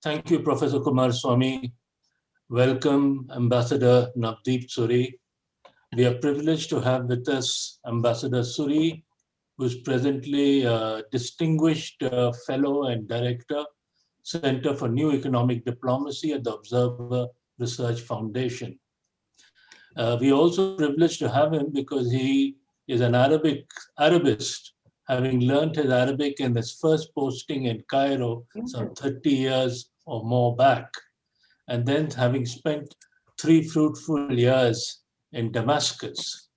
Thank you, Professor Kumaraswamy. Welcome, Ambassador Navdeep Suri. We are privileged to have with us Ambassador Suri, who is presently a distinguished fellow and director, Center for New Economic Diplomacy at the Observer Research Foundation. We are also privileged to have him because he is an Arabist, having learned his Arabic in his first posting in Cairo some 30 years or more back, and then having spent 3 fruitful years in Damascus.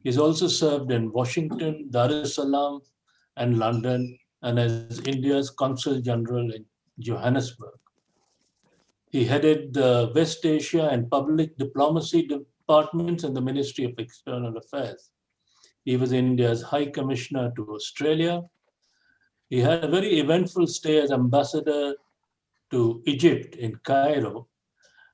He's also served in Washington, Dar es Salaam, and London, and as India's Consul General in Johannesburg. He headed the West Asia and Public Diplomacy departments in the Ministry of External Affairs. He was India's High Commissioner to Australia. He had a very eventful stay as ambassador to Egypt in Cairo,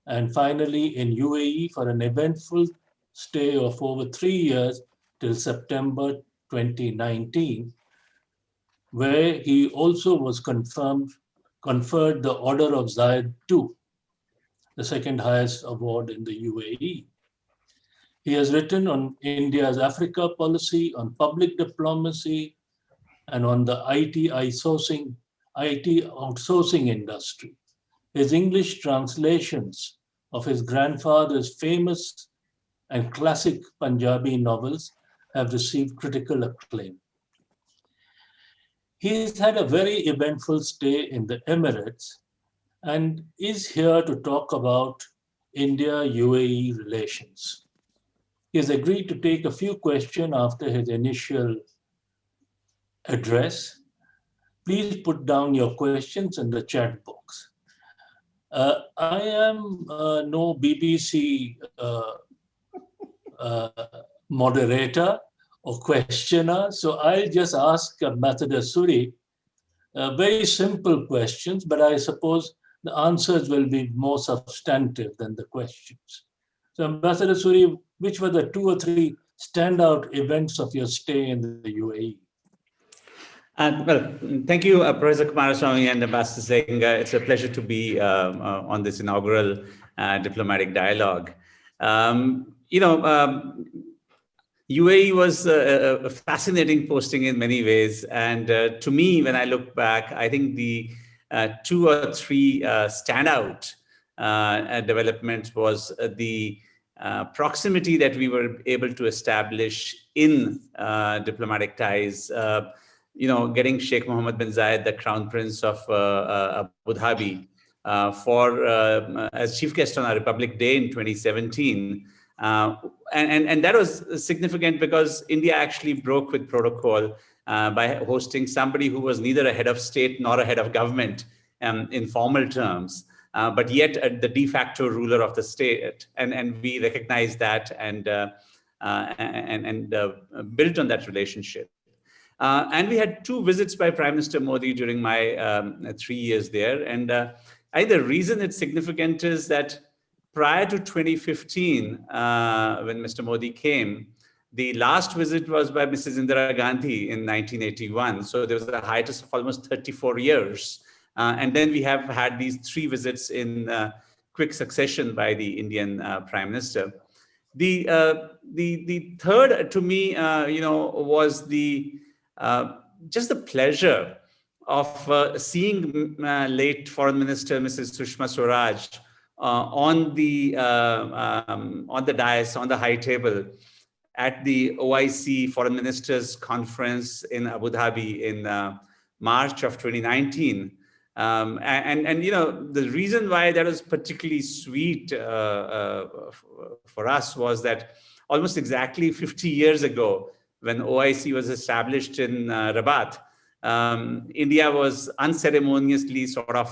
and finally in UAE for an eventful stay of over 3 years till September 2019, where he also was conferred the Order of Zayed II, the second highest award in the UAE. He has written on India's Africa policy, on public diplomacy, and on the IT outsourcing industry. His English translations of his grandfather's famous and classic Punjabi novels have received critical acclaim. He's had a very eventful stay in the Emirates and is here to talk about India-UAE relations. He has agreed to take a few questions after his initial address. Please put down your questions in the chat box. I am no BBC moderator or questioner, so I'll just ask Ambassador Suri very simple questions, but I suppose the answers will be more substantive than the questions. So Ambassador Suri, which were the 2 or 3 standout events of your stay in the UAE? Well, thank you, Professor Kumaraswamy and Ambassador Singh. It's a pleasure to be on this inaugural diplomatic dialogue. UAE was a fascinating posting in many ways. And to me, when I look back, I think the 2 or 3 standout developments was the proximity that we were able to establish in diplomatic ties. Getting Sheikh Mohammed bin Zayed, the Crown Prince of Abu Dhabi, as chief guest on our Republic Day in 2017. And that was significant because India actually broke with protocol by hosting somebody who was neither a head of state nor a head of government in formal terms, but yet the de facto ruler of the state. And we recognized that and built on that relationship. And we had 2 visits by Prime Minister Modi during my 3 years there. And I think the reason it's significant is that prior to 2015, when Mr. Modi came, the last visit was by Mrs. Indira Gandhi in 1981. So there was a hiatus of almost 34 years. And then we have had these 3 visits in quick succession by the Indian Prime Minister. The third to me, was just the pleasure of seeing late Foreign Minister Mrs. Sushma Swaraj on the dais, on the high table at the OIC Foreign Ministers Conference in Abu Dhabi in March of 2019. The reason why that was particularly sweet for us was that almost exactly 50 years ago, when OIC was established in Rabat, India was unceremoniously sort of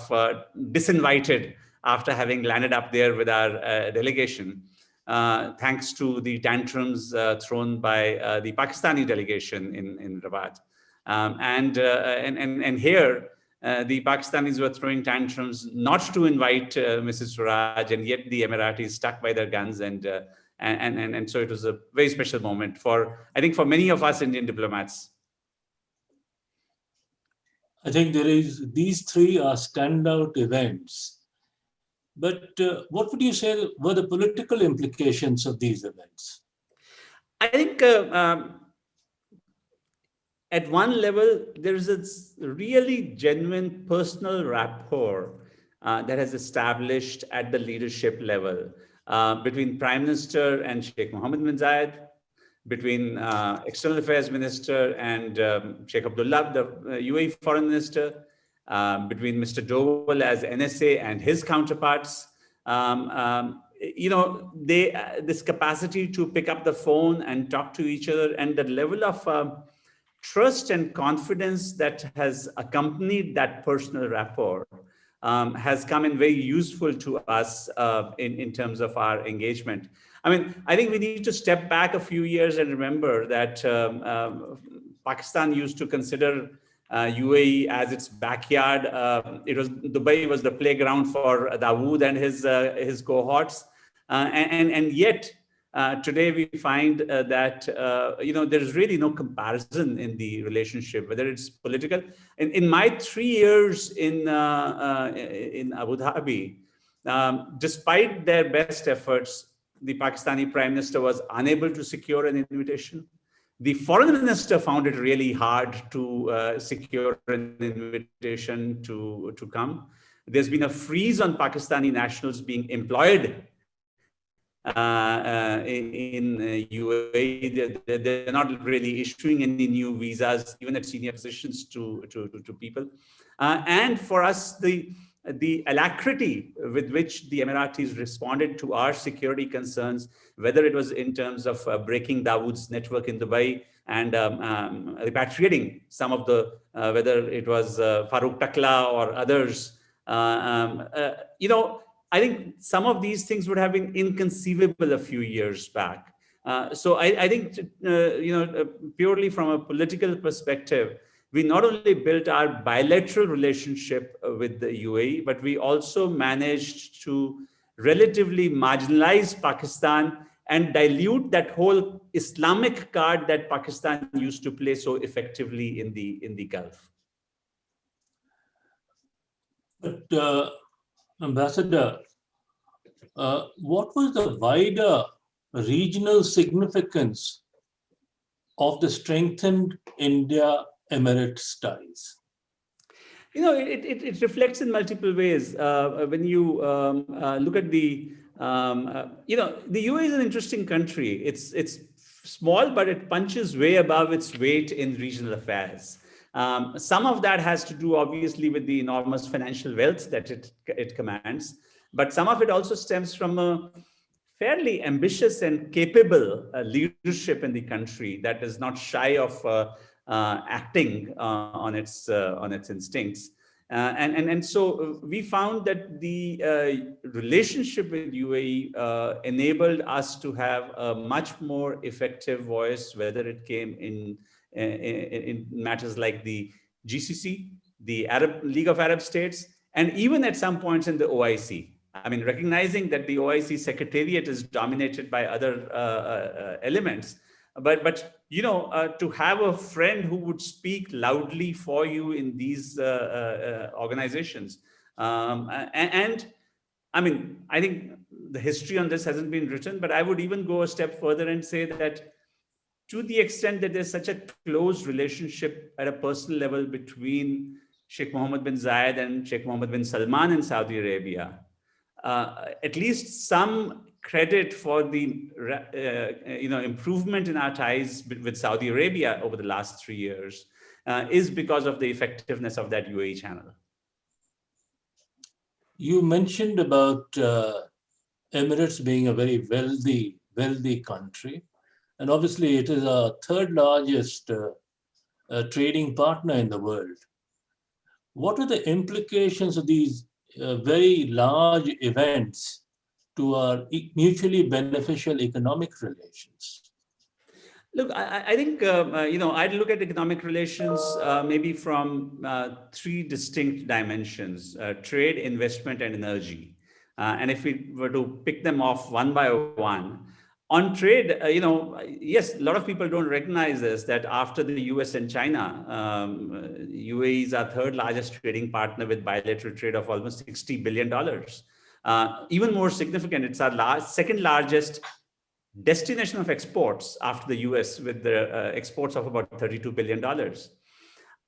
disinvited after having landed up there with our delegation, thanks to the tantrums thrown by the Pakistani delegation in Rabat. And here, the Pakistanis were throwing tantrums not to invite Mrs. Swaraj, and yet the Emiratis stuck by their guns, and so it was a very special moment I think for many of us Indian diplomats. I think these three are standout events. But what would you say were the political implications of these events? I think at one level, there is a really genuine personal rapport that has established at the leadership level between Prime Minister and Sheikh Mohammed bin Zayed, between External Affairs Minister and Sheikh Abdullah, the UAE Foreign Minister, between Mr. Doval as NSA and his counterparts. This capacity to pick up the phone and talk to each other, and the level of trust and confidence that has accompanied that personal rapport has come in very useful to us in terms of our engagement. I mean, I think we need to step back a few years and remember that Pakistan used to consider UAE as its backyard. Dubai was the playground for Dawood and his cohorts, and yet today we find that there is really no comparison in the relationship, whether it's political. In my 3 years in Abu Dhabi, despite their best efforts, the Pakistani Prime Minister was unable to secure an invitation. The Foreign Minister found it really hard to secure an invitation to come. There's been a freeze on Pakistani nationals being employed in UAE. They're not really issuing any new visas, even at senior positions, to people. And for us, the alacrity with which the Emiratis responded to our security concerns, whether it was in terms of breaking Dawood's network in Dubai and repatriating some of the, whether it was Farooq Takla or others, I think some of these things would have been inconceivable a few years back. So I think, purely from a political perspective, we not only built our bilateral relationship with the UAE, but we also managed to relatively marginalize Pakistan and dilute that whole Islamic card that Pakistan used to play so effectively in the Gulf. But Ambassador, what was the wider regional significance of the strengthened India-Emirates ties? It reflects in multiple ways. When you look at the UAE is an interesting country. It's small, but it punches way above its weight in regional affairs. Some of that has to do, obviously, with the enormous financial wealth that it commands, but some of it also stems from a fairly ambitious and capable leadership in the country that is not shy of acting on its instincts. And so we found that the relationship with UAE enabled us to have a much more effective voice, whether it came in matters like the GCC, the Arab League of Arab States, and even at some points in the OIC. I mean, recognizing that the OIC secretariat is dominated by other elements, but to have a friend who would speak loudly for you in these organizations, and I mean, I think the history on this hasn't been written, but I would even go a step further and say that to the extent that there's such a close relationship at a personal level between Sheikh Mohammed bin Zayed and Sheikh Mohammed bin Salman in Saudi Arabia, at least some credit for the improvement in our ties with Saudi Arabia over the last 3 years is because of the effectiveness of that UAE channel. You mentioned about Emirates being a very wealthy country, and obviously it is our third largest trading partner in the world. What are the implications of these very large events to our mutually beneficial economic relations? Look, I think, I'd look at economic relations maybe from 3 distinct dimensions: trade, investment, and energy. And if we were to pick them off one by one, On trade, yes, a lot of people don't recognize this, that after the US and China, UAE is our third largest trading partner with bilateral trade of almost $60 billion. Even more significant, it's our second largest destination of exports after the US, with the exports of about $32 billion.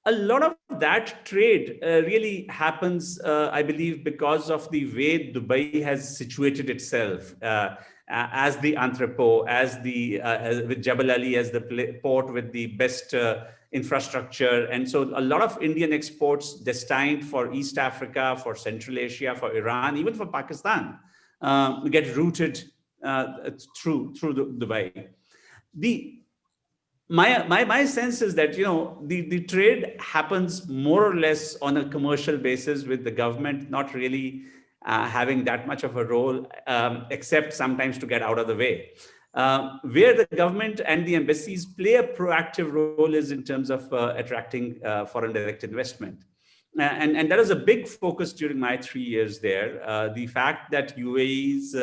A lot of that trade really happens, I believe, because of the way Dubai has situated itself as the entrepot, with Jebel Ali as the port with the best infrastructure. And so a lot of Indian exports destined for East Africa, for Central Asia, for Iran, even for Pakistan, get routed through Dubai. My sense is that the trade happens more or less on a commercial basis, with the government not really having that much of a role, except sometimes to get out of the way. Where the government and the embassies play a proactive role is in terms of attracting foreign direct investment. And that was a big focus during my 3 years there. The fact that UAE's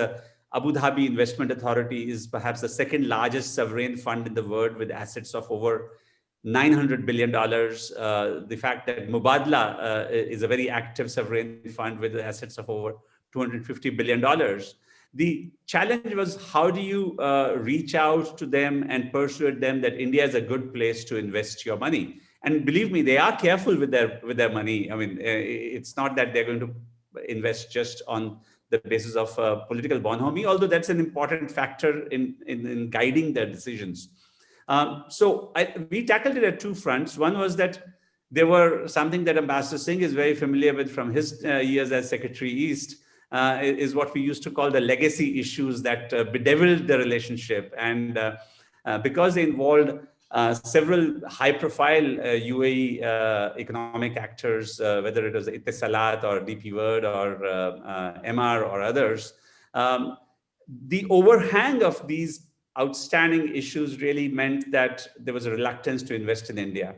Abu Dhabi Investment Authority is perhaps the second largest sovereign fund in the world, with assets of over $900 billion. The fact that Mubadala is a very active sovereign fund with assets of over $250 billion. The challenge was, how do you reach out to them and persuade them that India is a good place to invest your money? And believe me, they are careful with their money. I mean, it's not that they're going to invest just on the basis of political bonhomie, although that's an important factor in guiding their decisions. So we tackled it at two fronts. One was that there were something that Ambassador Singh is very familiar with from his years as Secretary East, is what we used to call the legacy issues that bedeviled the relationship. And because they involved several high-profile UAE economic actors, whether it was Etisalat or DP World or MR or others, the overhang of these outstanding issues really meant that there was a reluctance to invest in India.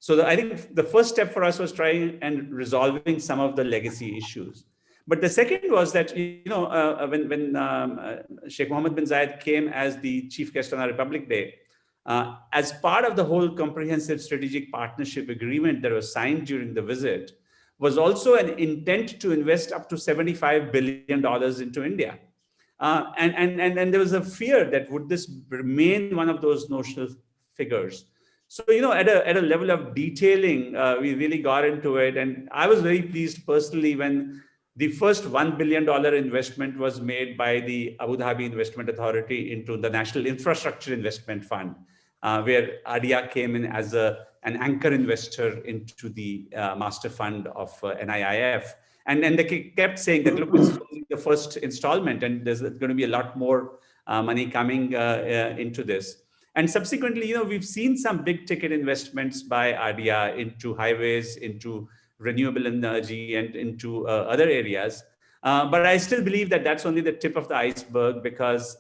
So I think the first step for us was trying and resolving some of the legacy issues. But the second was that, when Sheikh Mohammed bin Zayed came as the chief guest on our Republic Day, as part of the whole comprehensive strategic partnership agreement that was signed during the visit, was also an intent to invest up to $75 billion into India. And there was a fear that would this remain one of those notional figures. So, at a level of detailing, we really got into it. And I was very pleased personally when the first $1 billion investment was made by the Abu Dhabi Investment Authority into the National Infrastructure Investment Fund, where ADIA came in as an anchor investor into the master fund of NIIF. And they kept saying that, look, this is only the first installment, and there's going to be a lot more money coming into this. And subsequently, we've seen some big ticket investments by ADIA into highways, into renewable energy, and into other areas. But I still believe that that's only the tip of the iceberg, because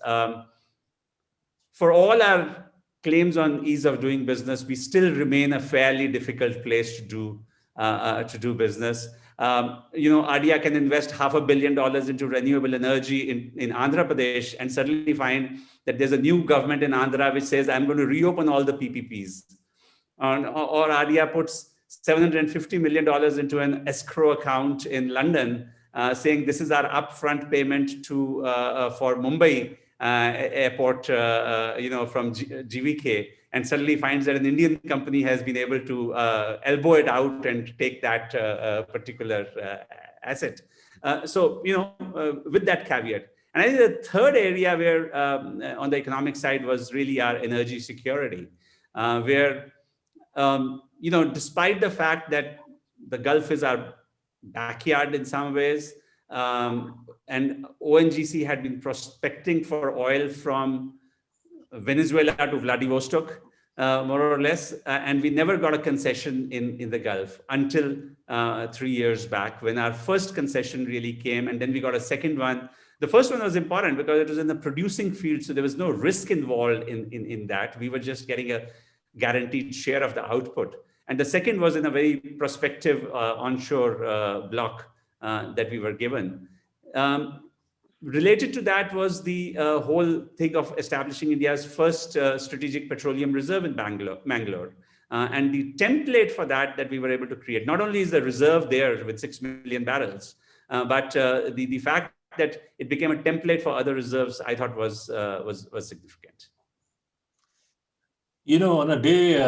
for all our claims on ease of doing business, we still remain a fairly difficult place to do business. ADIA can invest $500 million into renewable energy in Andhra Pradesh and suddenly find that there's a new government in Andhra which says, I'm going to reopen all the PPPs. Or ADIA puts $750 million into an escrow account in London, saying this is our upfront payment for Mumbai airport, from GVK, and suddenly finds that an Indian company has been able to elbow it out and take that particular asset. With that caveat. And I think the third area where on the economic side was really our energy security, where, despite the fact that the Gulf is our backyard in some ways, and ONGC had been prospecting for oil from Venezuela to Vladivostok, more or less, and we never got a concession in the Gulf until 3 years back, when our first concession really came, and then we got a second one. The first one was important because it was in the producing field, so there was no risk involved in that. We were just getting a guaranteed share of the output. And the second was in a very prospective onshore block that we were given. Related to that was the whole thing of establishing India's first strategic petroleum reserve in Mangalore. And the template for that we were able to create. Not only is the reserve there with 6 million barrels, but the fact that it became a template for other reserves, I thought was significant. You know, on a day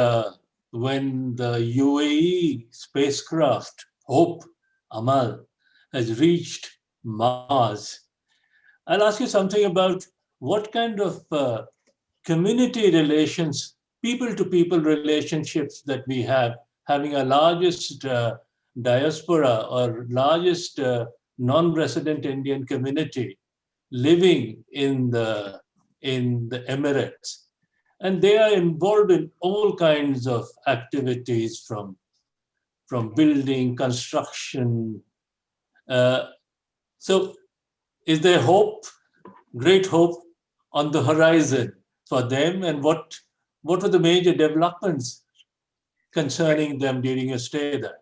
when the UAE spacecraft Hope Amal has reached Mars, I'll ask you something about what kind of community relations, people-to-people relationships that we have, having a largest diaspora or largest non-resident Indian community living in the Emirates. And they are involved in all kinds of activities from building, construction. So is there hope, great hope on the horizon for them? And what were the major developments concerning them during your stay there?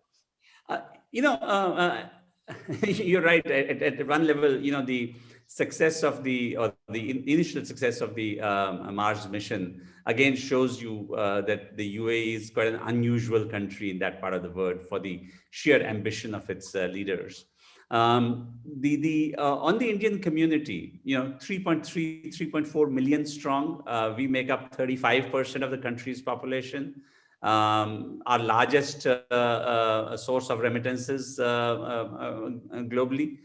You're right. At one level, the success of the initial success of the Mars mission again shows you that the UAE is quite an unusual country in that part of the world for the sheer ambition of its leaders. On the Indian community, 3.4 million strong. We make up 35% of the country's population. Our largest source of remittances globally.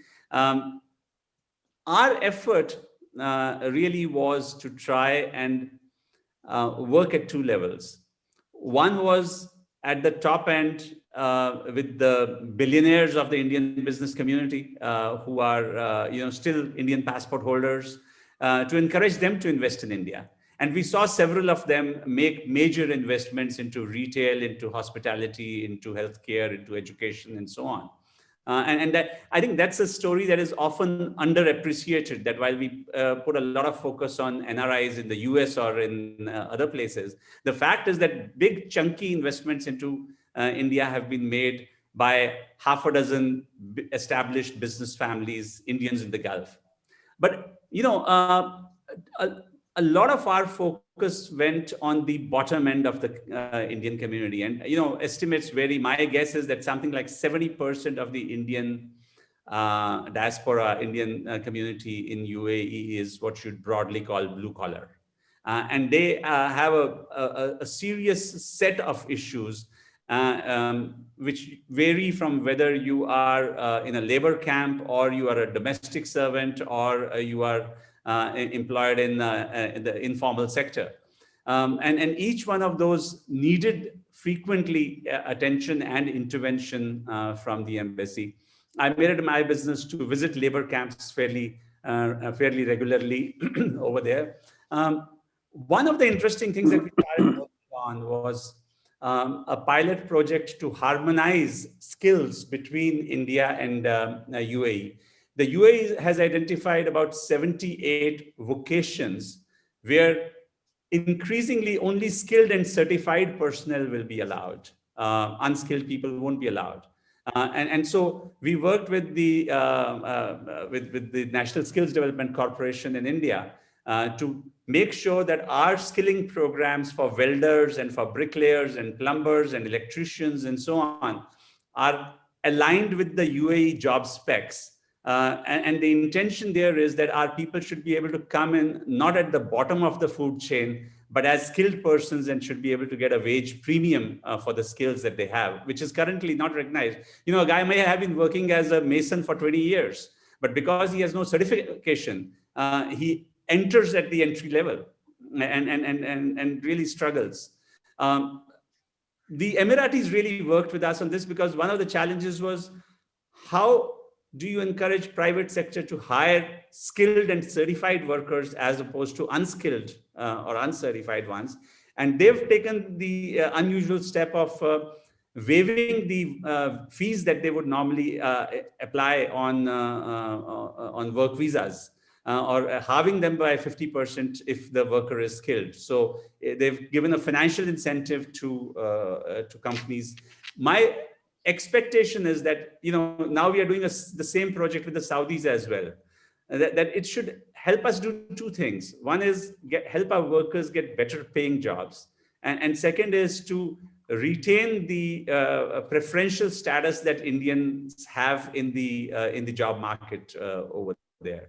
Our effort really was to try and work at two levels. One was at the top end with the billionaires of the Indian business community who are still Indian passport holders, to encourage them to invest in India. And we saw several of them make major investments into retail, into hospitality, into healthcare, into education, and so on. And that, I think that's a story that is often underappreciated, that while we put a lot of focus on NRIs in the US or in other places, the fact is that big chunky investments into India have been made by half a dozen established business families, Indians in the Gulf. But, a lot of our focus went on the bottom end of the Indian community. And, estimates vary. My guess is that something like 70% of the Indian diaspora, Indian community in UAE is what you'd broadly call blue collar. And they have a serious set of issues which vary from whether you are in a labor camp, or you are a domestic servant, or you are employed in the informal sector. And each one of those needed frequently attention and intervention from the embassy. I made it my business to visit labor camps fairly regularly over there. One of the interesting things that we started working on was a pilot project to harmonize skills between India and UAE. The UAE has identified about 78 vocations where increasingly only skilled and certified personnel will be allowed. Unskilled people won't be allowed. And so we worked with the National Skills Development Corporation in India to make sure that our skilling programs for welders and for bricklayers and plumbers and electricians and so on are aligned with the UAE job specs. And the intention there is that our people should be able to come in not at the bottom of the food chain, but as skilled persons, and should be able to get a wage premium for the skills that they have, which is currently not recognized. A guy may have been working as a mason for 20 years, but because he has no certification, he enters at the entry level and really struggles. The Emiratis really worked with us on this, because one of the challenges was, how do you encourage private sector to hire skilled and certified workers as opposed to unskilled or uncertified ones? And they've taken the unusual step of waiving the fees that they would normally apply on work visas, or halving them by 50% if the worker is skilled. So they've given a financial incentive to companies. My expectation is that now we are doing the same project with the Saudis as well. that it should help us do two things. One is help our workers get better paying jobs. And second is to retain the preferential status that Indians have in the job market over there.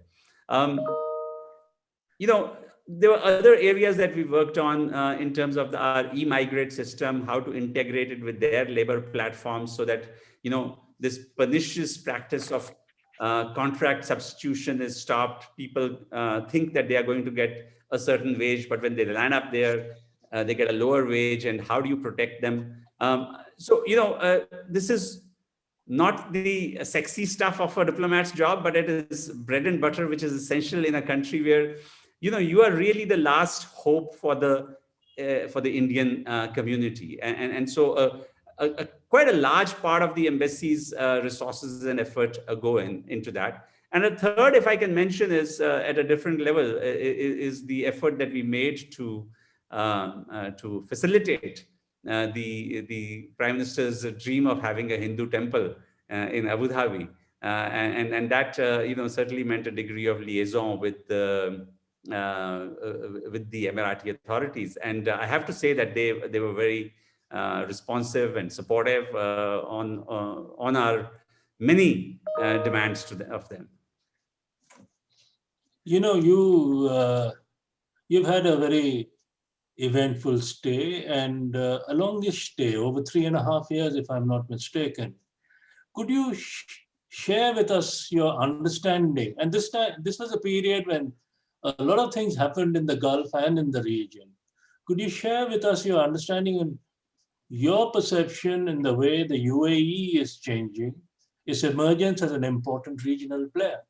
There were other areas that we worked on in terms of our e-migrate system, how to integrate it with their labor platforms so that, this pernicious practice of contract substitution is stopped. People think that they are going to get a certain wage, but when they land up there, they get a lower wage. And how do you protect them? This is not the sexy stuff of a diplomat's job, but it is bread and butter, which is essential in a country where, you are really the last hope for the Indian community. And so quite a large part of the embassy's resources and effort go into that. And a third, if I can mention, is at a different level, is the effort that we made to facilitate the Prime Minister's dream of having a Hindu temple in Abu Dhabi. And that, certainly meant a degree of liaison with the Emirati authorities. And I have to say that they were very responsive and supportive on our many demands of them. You've had a very eventful stay, and along this stay, over 3.5 years, if I'm not mistaken, could you share with us your understanding? And this was a period when a lot of things happened in the Gulf and in the region. Could you share with us your understanding and your perception in the way the UAE is changing, its emergence as an important regional player?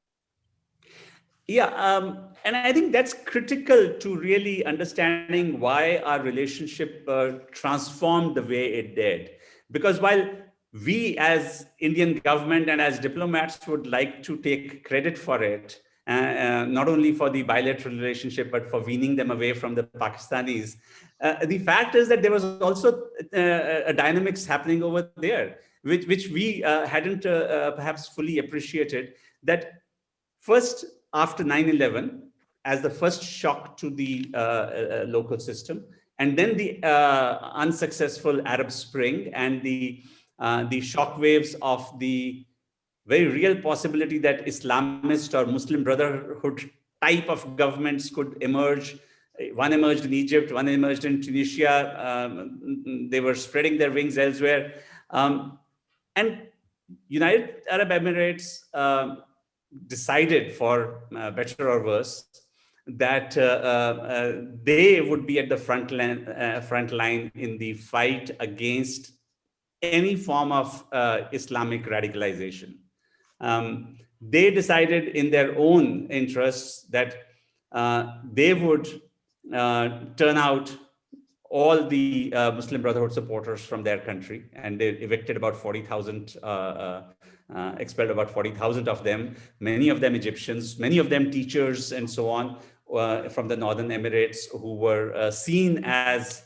Yeah, and I think that's critical to really understanding why our relationship transformed the way it did. Because while we as Indian government and as diplomats would like to take credit for it, not only for the bilateral relationship, but for weaning them away from the Pakistanis, the fact is that there was also a dynamics happening over there, which we hadn't perhaps fully appreciated. That first, after 9/11, as the first shock to the local system, and then the unsuccessful Arab Spring and the shockwaves of the very real possibility that Islamist or Muslim Brotherhood type of governments could emerge. One emerged in Egypt, one emerged in Tunisia. They were spreading their wings elsewhere. And United Arab Emirates decided, for better or worse, that they would be at the front line in the fight against any form of Islamic radicalization. They decided in their own interests that they would turn out all the Muslim Brotherhood supporters from their country, and they evicted about 40,000, expelled about 40,000 of them, many of them Egyptians, many of them teachers and so on, from the Northern Emirates, who were seen as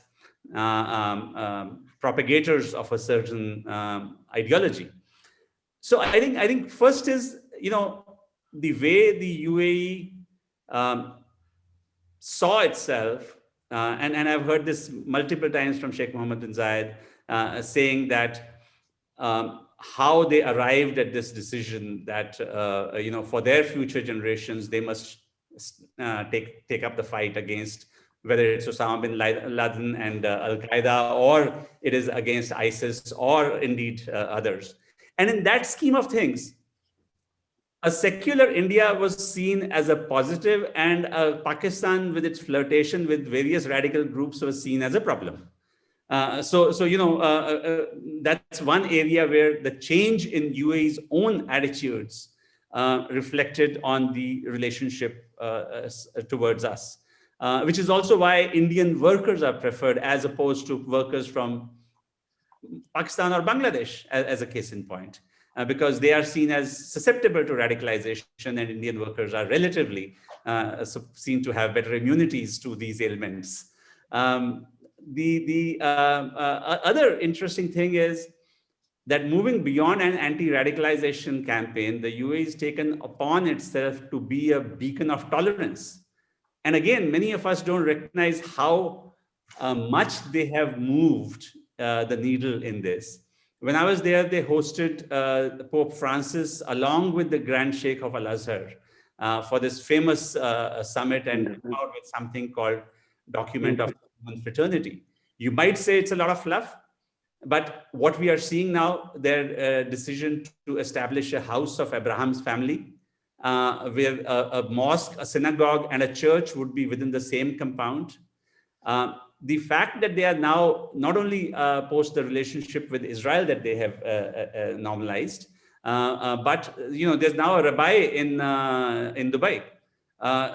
propagators of a certain ideology. So I think first is, the way the UAE saw itself, and I've heard this multiple times from Sheikh Mohammed bin Zayed, saying that how they arrived at this decision that, for their future generations, they must take up the fight against, whether it's Osama bin Laden and Al-Qaeda, or it is against ISIS, or indeed others. And in that scheme of things, a secular India was seen as a positive, and Pakistan, with its flirtation with various radical groups, was seen as a problem. That's one area where the change in UAE's own attitudes reflected on the relationship towards us, which is also why Indian workers are preferred as opposed to workers from Pakistan or Bangladesh, as a case in point. Because they are seen as susceptible to radicalization, and Indian workers are relatively seen to have better immunities to these ailments. The other interesting thing is that moving beyond an anti-radicalization campaign, the UAE has taken upon itself to be a beacon of tolerance. And again, many of us don't recognize how much they have moved the needle in this. When I was there, they hosted Pope Francis along with the Grand Sheikh of Al-Azhar for this famous summit, and came out with something called Document of Human Fraternity. You might say it's a lot of fluff, but what we are seeing now, their decision to establish a house of Abraham's family, where a mosque, a synagogue, and a church would be within the same compound. The fact that they are now not only post the relationship with Israel that they have normalized, but there's now a rabbi in Dubai.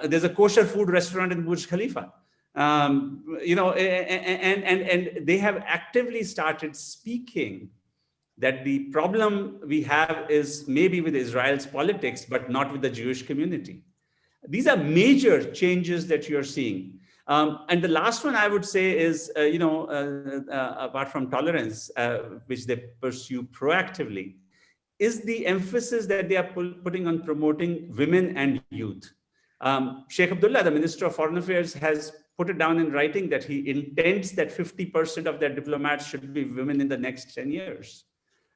There's a kosher food restaurant in Burj Khalifa. And they have actively started speaking that the problem we have is maybe with Israel's politics, but not with the Jewish community. These are major changes that you're seeing. And the last one I would say is, apart from tolerance, which they pursue proactively, is the emphasis that they are putting on promoting women and youth. Sheikh Abdullah, the Minister of Foreign Affairs, has put it down in writing that he intends that 50% of their diplomats should be women in the next 10 years.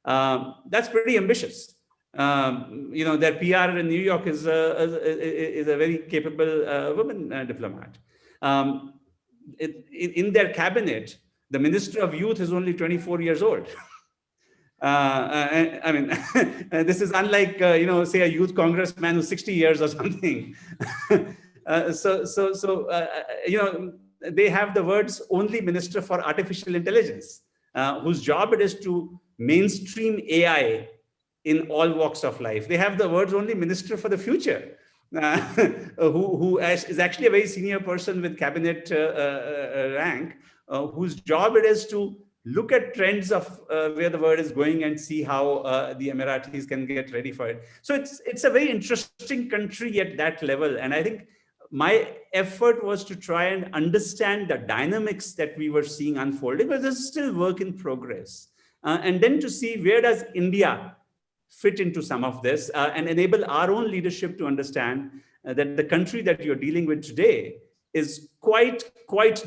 That's pretty ambitious. Their PR in New York is a very capable woman diplomat. In their cabinet, the Minister of Youth is only 24 years old. This is unlike, say a youth congressman who's 60 years or something. They have the words only Minister for Artificial Intelligence, whose job it is to mainstream AI in all walks of life. They have the words only Minister for the Future, who is actually a very senior person with cabinet rank, whose job it is to look at trends of where the world is going and see how the Emiratis can get ready for it. So it's a very interesting country at that level. And I think my effort was to try and understand the dynamics that we were seeing unfolding, but there's still work in progress. And then to see where does India fit into some of this and enable our own leadership to understand that the country that you're dealing with today is quite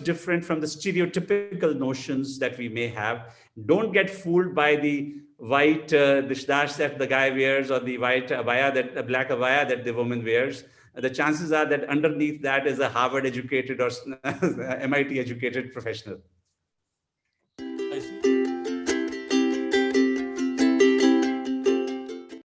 different from the stereotypical notions that we may have. Don't get fooled by the white dishdash that the guy wears or the white abaya, the black abaya that the woman wears. The chances are that underneath that is a Harvard educated or MIT educated professional.